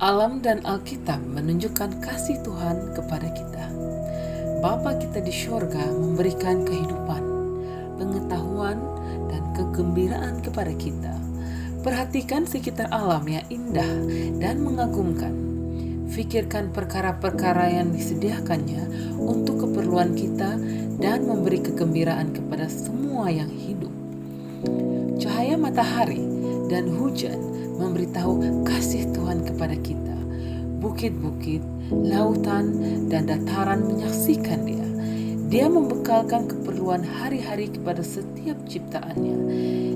Alam dan Alkitab menunjukkan kasih Tuhan kepada kita. Bapa kita di sorga memberikan kehidupan, pengetahuan, dan kegembiraan kepada kita. Perhatikan sekitar alam yang indah dan mengagumkan. Fikirkan perkara-perkara yang disediakannya untuk keperluan kita dan memberi kegembiraan kepada semua yang hidup. Cahaya matahari dan hujan memberitahu kasih Tuhan kepada kita. Bukit-bukit, lautan, dan dataran menyaksikan Dia. Dia membekalkan keperluan hari-hari kepada setiap ciptaannya.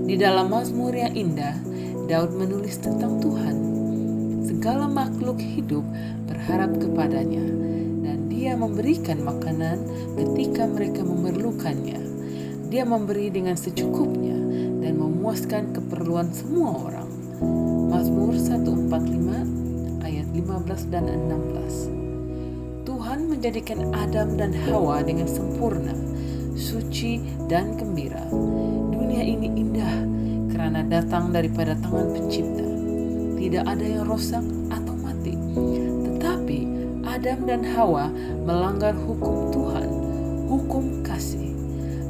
Di dalam Mazmur yang indah, Daud menulis tentang Tuhan. Segala makhluk hidup berharap kepadanya, dan Dia memberikan makanan ketika mereka memerlukannya. Dia memberi dengan secukupnya dan memuaskan keperluan semua orang. Mazmur 145 ayat 15 dan 16. Tuhan menjadikan Adam dan Hawa dengan sempurna, suci dan gembira. Dunia ini indah karena datang daripada tangan Pencipta. Tidak ada yang rosak atau mati. Tetapi Adam dan Hawa melanggar hukum Tuhan, hukum kasih.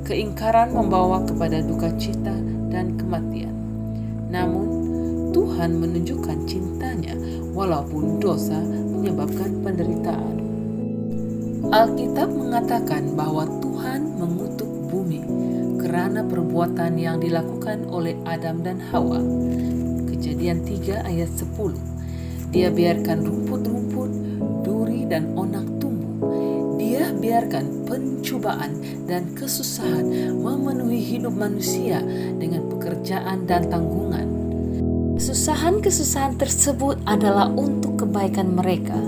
Keingkaran membawa kepada duka cita dan kematian. Namun Tuhan menunjukkan cintanya walaupun dosa menyebabkan penderitaan. Alkitab mengatakan bahwa Tuhan mengutuk bumi karena perbuatan yang dilakukan oleh Adam dan Hawa. Kejadian 3 ayat 10. Dia biarkan rumput-rumput, duri dan onak tumbuh. Dia biarkan pencobaan dan kesusahan memenuhi hidup manusia dengan pekerjaan dan tanggungan. Kesusahan-kesusahan tersebut adalah untuk kebaikan mereka.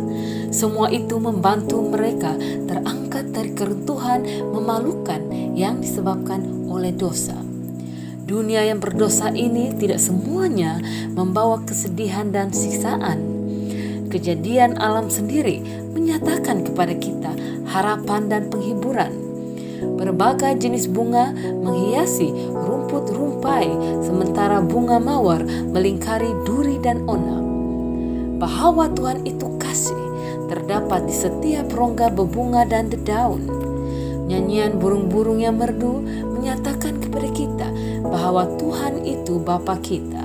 Semua itu membantu mereka terangkat dari keruntuhan memalukan yang disebabkan oleh dosa. Dunia yang berdosa ini tidak semuanya membawa kesedihan dan siksaan. Kejadian alam sendiri menyatakan kepada kita harapan dan penghiburan. Berbagai jenis bunga menghiasi rumput rumpai, sementara bunga mawar melingkari duri dan onak. Bahwa Tuhan itu kasih terdapat di setiap rongga bebunga dan dedaun. Nyanyian burung-burung yang merdu menyatakan kepada kita bahwa Tuhan itu Bapa kita.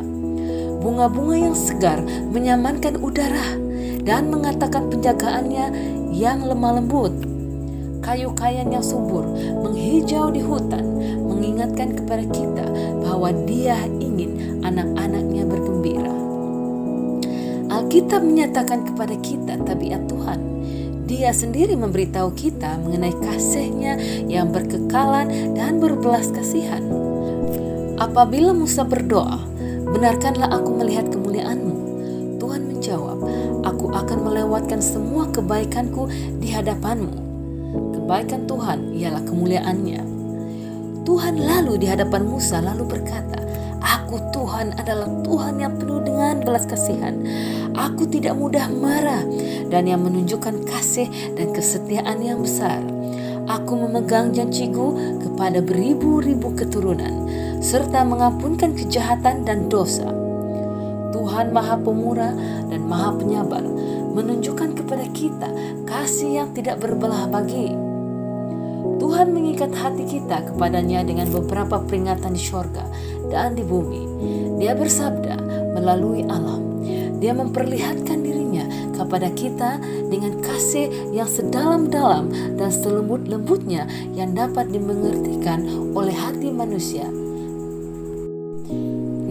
Bunga-bunga yang segar menyamankan udara dan mengatakan penjagaannya yang lemah lembut. Kayu-kayan yang subur menghijau di hutan mengingatkan kepada kita bahwa Dia ingin anak-anaknya bergembira. Alkitab menyatakan kepada kita tabiat Tuhan. Dia sendiri memberitahu kita mengenai kasih-Nya yang berkekalan dan berbelas kasihan. Apabila Musa berdoa, "Benarkanlah aku melihat kemuliaan-Mu," Tuhan menjawab, "Aku akan melewatkan semua kebaikanku di hadapan-Mu." Kebaikan Tuhan ialah kemuliaan-Nya. Tuhan lalu di hadapan Musa lalu berkata, "Aku Tuhan adalah Tuhan yang penuh dengan belas kasihan. Aku tidak mudah marah dan yang menunjukkan kasih dan kesetiaan yang besar. Aku memegang janjiku kepada beribu-ribu keturunan serta mengampunkan kejahatan dan dosa." Tuhan Maha Pemurah dan Maha Penyabar menunjukkan kepada kita kasih yang tidak berbelah bagi. Tuhan mengikat hati kita kepadanya dengan beberapa peringatan di sorga dan di bumi. Dia bersabda melalui alam. Dia memperlihatkan dirinya kepada kita dengan kasih yang sedalam-dalam dan selembut-lembutnya yang dapat dimengertikan oleh hati manusia.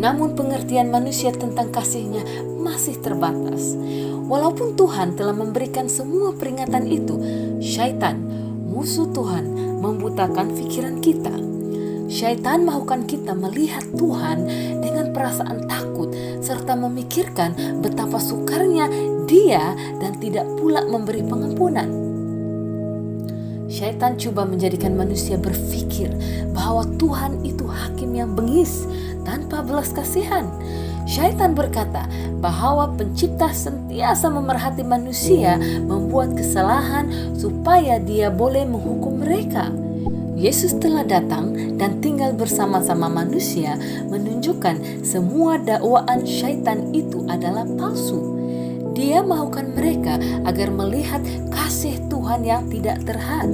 Namun pengertian manusia tentang kasih-Nya masih terbatas. Walaupun Tuhan telah memberikan semua peringatan itu, syaitan, musuh Tuhan, membutakan pikiran kita. Syaitan mahukan kita melihat Tuhan dengan perasaan takut serta memikirkan betapa sukarnya Dia dan tidak pula memberi pengampunan. Syaitan coba menjadikan manusia berpikir bahwa Tuhan itu hakim yang bengis tanpa belas kasihan. Syaitan berkata bahwa Pencipta sentiasa memerhati manusia membuat kesalahan supaya Dia boleh menghukum mereka. Yesus telah datang dan tinggal bersama-sama manusia, menunjukkan semua dakwaan syaitan itu adalah palsu. Dia mahukan mereka agar melihat kasih Tuhan yang tidak terhad.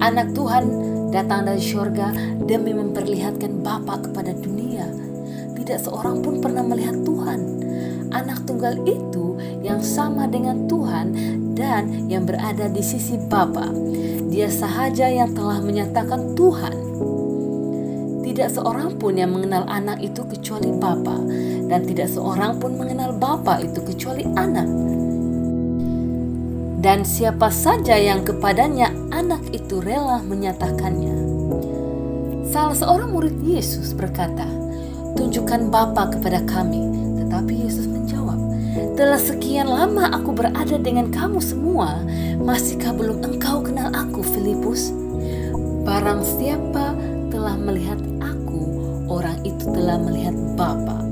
Anak Tuhan datang dari syurga demi memperlihatkan Bapa kepada dunia. Tidak seorang pun pernah melihat Tuhan. Anak tunggal itu yang sama dengan Tuhan dan yang berada di sisi Bapa. Dia sahaja yang telah menyatakan Tuhan. Tidak seorang pun yang mengenal anak itu kecuali Bapa, dan tidak seorang pun mengenal Bapa itu kecuali anak. Dan siapa saja yang kepadanya anak itu rela menyatakannya. Salah seorang murid Yesus berkata, "Tunjukkan Bapa kepada kami." Tetapi Yesus menjawab, "Telah sekian lama aku berada dengan kamu semua, masihkah belum engkau kenal aku, Filipus? Barang siapa telah melihat aku, orang itu telah melihat Bapa.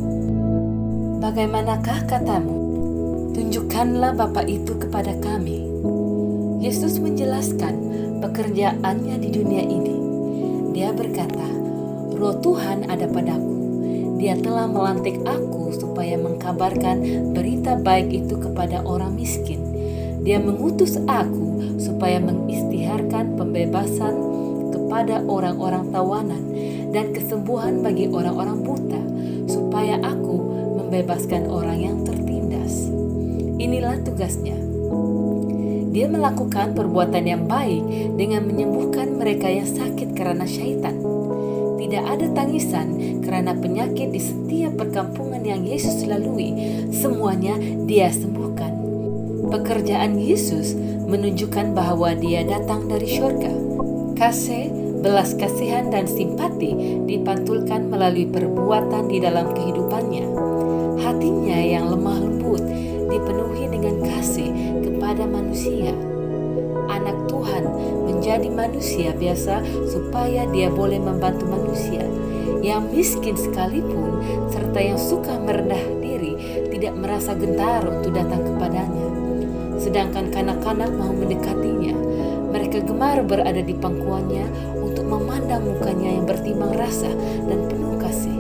Bagaimanakah katamu? Tunjukkanlah Bapa itu kepada kami." Yesus menjelaskan pekerjaannya di dunia ini. Dia berkata, "Roh Tuhan ada padaku. Dia telah melantik aku supaya mengkabarkan berita baik itu kepada orang miskin. Dia mengutus aku supaya mengisytiharkan pembebasan kepada orang-orang tawanan dan kesembuhan bagi orang-orang buta, supaya aku membebaskan orang yang tertindas." Inilah tugasnya. Dia melakukan perbuatan yang baik dengan menyembuhkan mereka yang sakit karena syaitan. Tidak ada tangisan karena penyakit di setiap perkampungan yang Yesus lalui. Semuanya Dia sembuhkan. Pekerjaan Yesus menunjukkan bahwa Dia datang dari syurga. Kasih, belas kasihan dan simpati dipantulkan melalui perbuatan di dalam kehidupannya. Hatinya yang lemah lembut dipenuhi dengan kasih kepada manusia. Anak Tuhan menjadi manusia biasa supaya Dia boleh membantu manusia yang miskin sekalipun serta yang suka merendah diri tidak merasa gentar untuk datang kepadanya. Sedangkan kanak-kanak mau mendekatinya, mereka gemar berada di pangkuannya untuk memandang mukanya yang bertimbang rasa dan penuh kasih.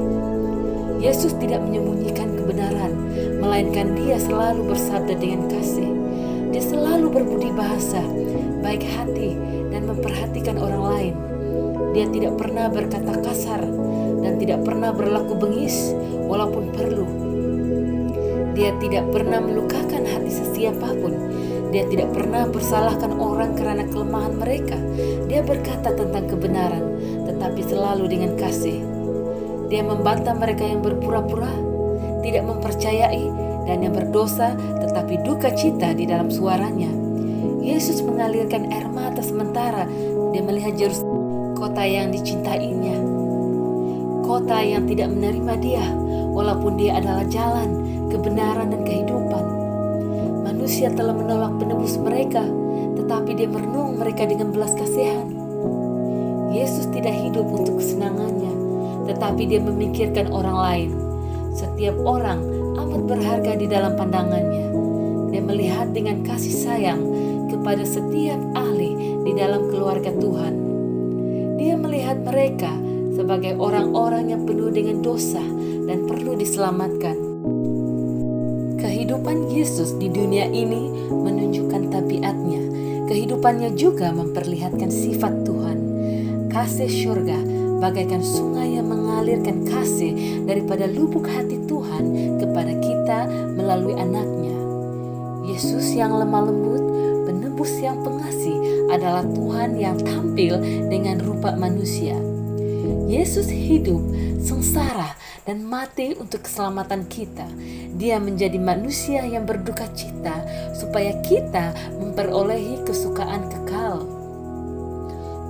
Yesus tidak menyembunyikan kebenaran, melainkan Dia selalu bersabda dengan kasih. Dia selalu berbudi bahasa, baik hati, dan memperhatikan orang lain. Dia tidak pernah berkata kasar dan tidak pernah berlaku bengis walaupun perlu. Dia tidak pernah melukakan hati sesiapapun. Dia tidak pernah bersalahkan orang karena kelemahan mereka. Dia berkata tentang kebenaran, tetapi selalu dengan kasih. Dia membantah mereka yang berpura-pura, tidak mempercayai, dan yang berdosa, tetapi duka cita di dalam suaranya. Yesus mengalirkan air mata sementara Dia melihat Yerusalem, kota yang dicintainya, kota yang tidak menerima Dia, walaupun Dia adalah jalan, kebenaran, dan kehidupan. Manusia telah menolak penebus mereka, tetapi Dia merenung mereka dengan belas kasihan. Yesus tidak hidup untuk kesenangannya, tetapi Dia memikirkan orang lain. Setiap orang amat berharga di dalam pandangannya. Dia melihat dengan kasih sayang kepada setiap ahli di dalam keluarga Tuhan. Dia melihat mereka sebagai orang-orang yang penuh dengan dosa dan perlu diselamatkan. Kehidupan Yesus di dunia ini menunjukkan tabiatnya. Kehidupannya juga memperlihatkan sifat Tuhan. Kasih syurga bagaikan sungai yang mengalirkan kasih daripada lubuk hati Tuhan kepada kita melalui anaknya. Yesus yang lemah lembut, penebus yang pengasih adalah Tuhan yang tampil dengan rupa manusia. Yesus hidup, sengsara, dan mati untuk keselamatan kita. Dia menjadi manusia yang berduka cita supaya kita memperolehi kesukaan kekal.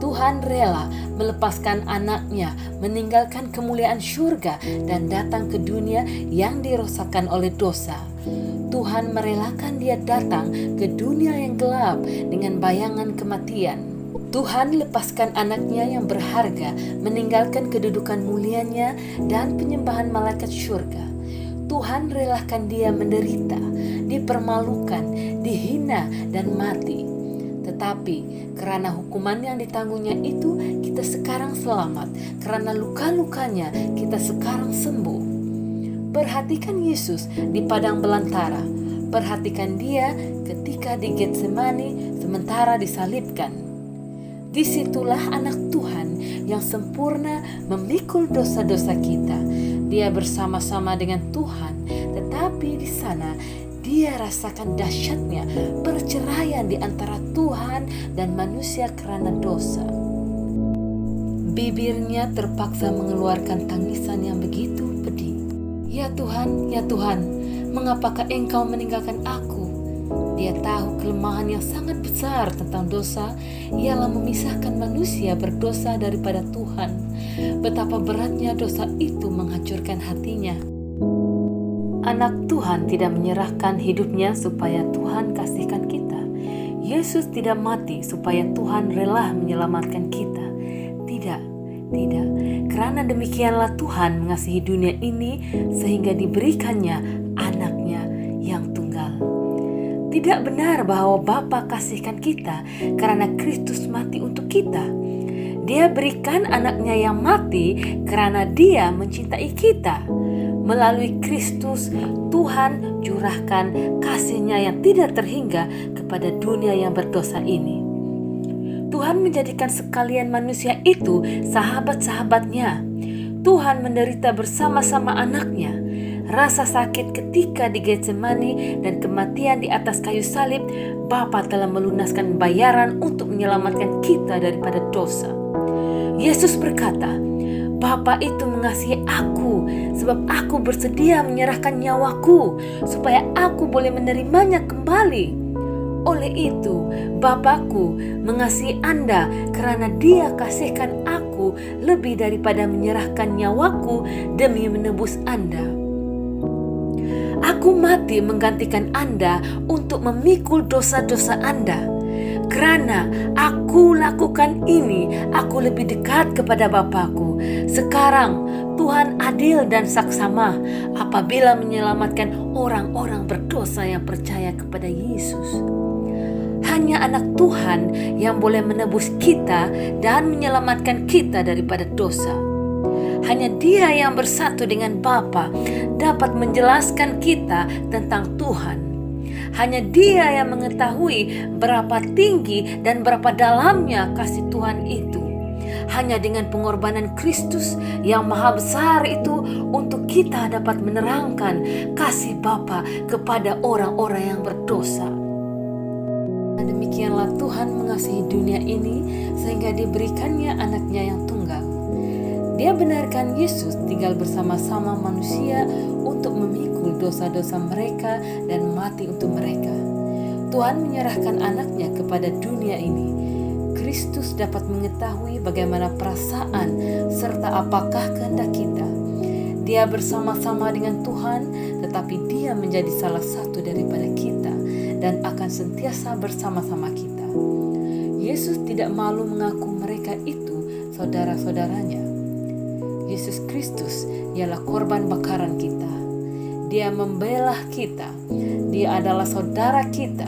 Tuhan rela melepaskan anaknya, meninggalkan kemuliaan syurga dan datang ke dunia yang dirosakkan oleh dosa. Tuhan merelakan Dia datang ke dunia yang gelap dengan bayangan kematian. Tuhan lepaskan anaknya yang berharga, meninggalkan kedudukan mulianya dan penyembahan malaikat syurga. Tuhan relakan Dia menderita, dipermalukan, dihina, dan mati. Tetapi karena hukuman yang ditanggungnya itu, kita sekarang selamat. Karena luka-lukanya, kita sekarang sembuh. Perhatikan Yesus di padang belantara. Perhatikan dia ketika di Getsemani sementara disalibkan. Disitulah anak Tuhan yang sempurna memikul dosa-dosa kita. Dia bersama-sama dengan Tuhan, tetapi di sana dia rasakan dahsyatnya perceraian di antara Tuhan dan manusia karena dosa. Bibirnya terpaksa mengeluarkan tangisan yang begitu pedih. Ya Tuhan, mengapakah Engkau meninggalkan aku? Dia tahu kelemahan yang sangat besar tentang dosa ialah memisahkan manusia berdosa daripada Tuhan. Betapa beratnya dosa itu menghancurkan hatinya. Anak Tuhan tidak menyerahkan hidupnya supaya Tuhan kasihkan kita. Yesus tidak mati supaya Tuhan rela menyelamatkan kita. Tidak. Karena demikianlah Tuhan mengasihi dunia ini sehingga diberikannya anaknya yang tunggal. Tidak benar bahwa Bapa kasihkan kita karena Kristus mati untuk kita. Dia berikan anaknya yang mati karena Dia mencintai kita. Melalui Kristus, Tuhan curahkan kasih-Nya yang tidak terhingga kepada dunia yang berdosa ini. Tuhan menjadikan sekalian manusia itu sahabat-sahabatnya. Tuhan menderita bersama-sama anaknya. Rasa sakit ketika di Getsemani dan kematian di atas kayu salib, Bapa telah melunaskan bayaran untuk menyelamatkan kita daripada dosa. Yesus berkata, Bapa itu mengasihi aku sebab aku bersedia menyerahkan nyawaku supaya aku boleh menerimanya kembali. Oleh itu, Bapakku mengasihi Anda karena Dia kasihkan aku lebih daripada menyerahkan nyawaku demi menebus Anda. Aku mati menggantikan Anda untuk memikul dosa-dosa Anda. Karena aku lakukan ini, aku lebih dekat kepada Bapakku. Sekarang Tuhan adil dan saksama apabila menyelamatkan orang-orang berdosa yang percaya kepada Yesus. Hanya anak Tuhan yang boleh menebus kita dan menyelamatkan kita daripada dosa. Hanya Dia yang bersatu dengan Bapa dapat menjelaskan kita tentang Tuhan. Hanya Dia yang mengetahui berapa tinggi dan berapa dalamnya kasih Tuhan itu. Hanya dengan pengorbanan Kristus yang maha besar itu untuk kita dapat menerangkan kasih Bapa kepada orang-orang yang berdosa. Demikianlah Tuhan mengasihi dunia ini sehingga diberikannya anaknya yang tunggal. Dia benarkan Yesus tinggal bersama-sama manusia untuk memikul dosa-dosa mereka dan mati untuk mereka. Tuhan menyerahkan anaknya kepada dunia ini. Kristus dapat mengetahui bagaimana perasaan serta apakah kehendak kita. Dia bersama-sama dengan Tuhan, tetapi Dia menjadi salah satu daripada kita dan akan sentiasa bersama-sama kita. Yesus tidak malu mengaku mereka itu saudara-saudaranya. Yesus Kristus ialah korban bakaran kita. Dia membela kita. Dia adalah saudara kita,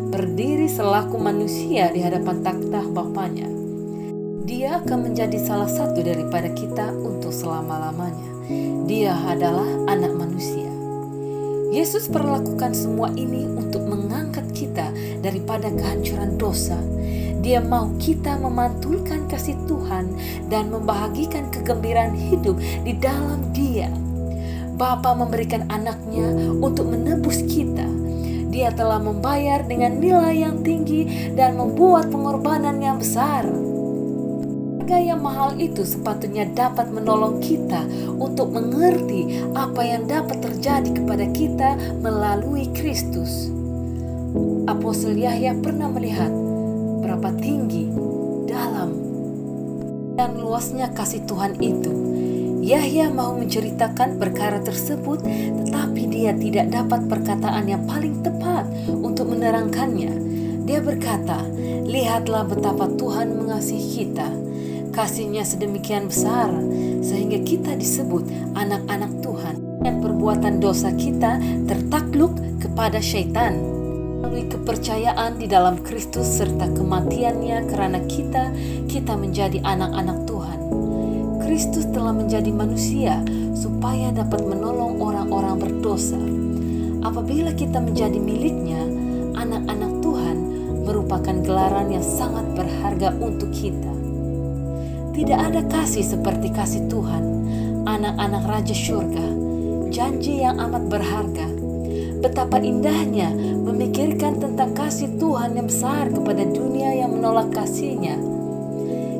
berdiri selaku manusia di hadapan takhta Bapanya. Dia akan menjadi salah satu daripada kita untuk selama-lamanya. Dia adalah anak manusia. Yesus perlakukan semua ini untuk mengangkat kita daripada kehancuran dosa. Dia mau kita memantulkan kasih Tuhan dan membahagikan kegembiraan hidup di dalam Dia. Bapa memberikan anaknya untuk menebus kita. Dia telah membayar dengan nilai yang tinggi dan membuat pengorbanan yang besar. Harga yang mahal itu sepatutnya dapat menolong kita untuk mengerti apa yang dapat terjadi kepada kita melalui Kristus. Apostel Yahya pernah melihat berapa tinggi, dalam, dan luasnya kasih Tuhan itu. Yahya mau menceritakan perkara tersebut, tetapi dia tidak dapat perkataan yang paling tepat untuk menerangkannya. Dia berkata, "Lihatlah betapa Tuhan mengasihi kita. Kasih-Nya sedemikian besar, sehingga kita disebut anak-anak Tuhan. Dan perbuatan dosa kita tertakluk kepada syaitan. Melalui kepercayaan di dalam Kristus serta kematian-Nya karena kita menjadi anak-anak Tuhan. Kristus telah menjadi manusia supaya dapat menolong orang-orang berdosa. Apabila kita menjadi miliknya, anak-anak Tuhan merupakan gelaran yang sangat berharga untuk kita. Tidak ada kasih seperti kasih Tuhan, anak-anak Raja Syurga, janji yang amat berharga. Betapa indahnya memikirkan tentang kasih Tuhan yang besar kepada dunia yang menolak kasih-Nya.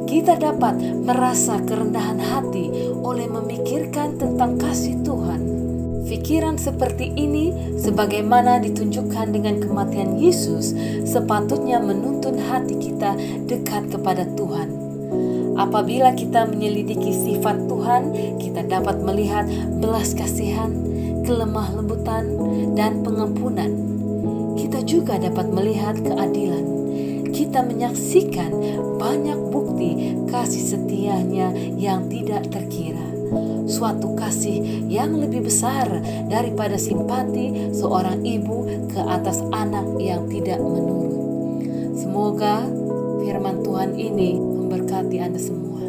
Kita dapat merasa kerendahan hati oleh memikirkan tentang kasih Tuhan. Pikiran seperti ini, sebagaimana ditunjukkan dengan kematian Yesus, sepatutnya menuntun hati kita dekat kepada Tuhan. Apabila kita menyelidiki sifat Tuhan, kita dapat melihat belas kasihan, kelemah lembutan, dan pengampunan. Kita juga dapat melihat keadilan. Kita menyaksikan banyak bukti kasih setia-Nya yang tidak terkira. Suatu kasih yang lebih besar daripada simpati seorang ibu ke atas anak yang tidak menurut. Semoga firman Tuhan ini memberkati Anda semua.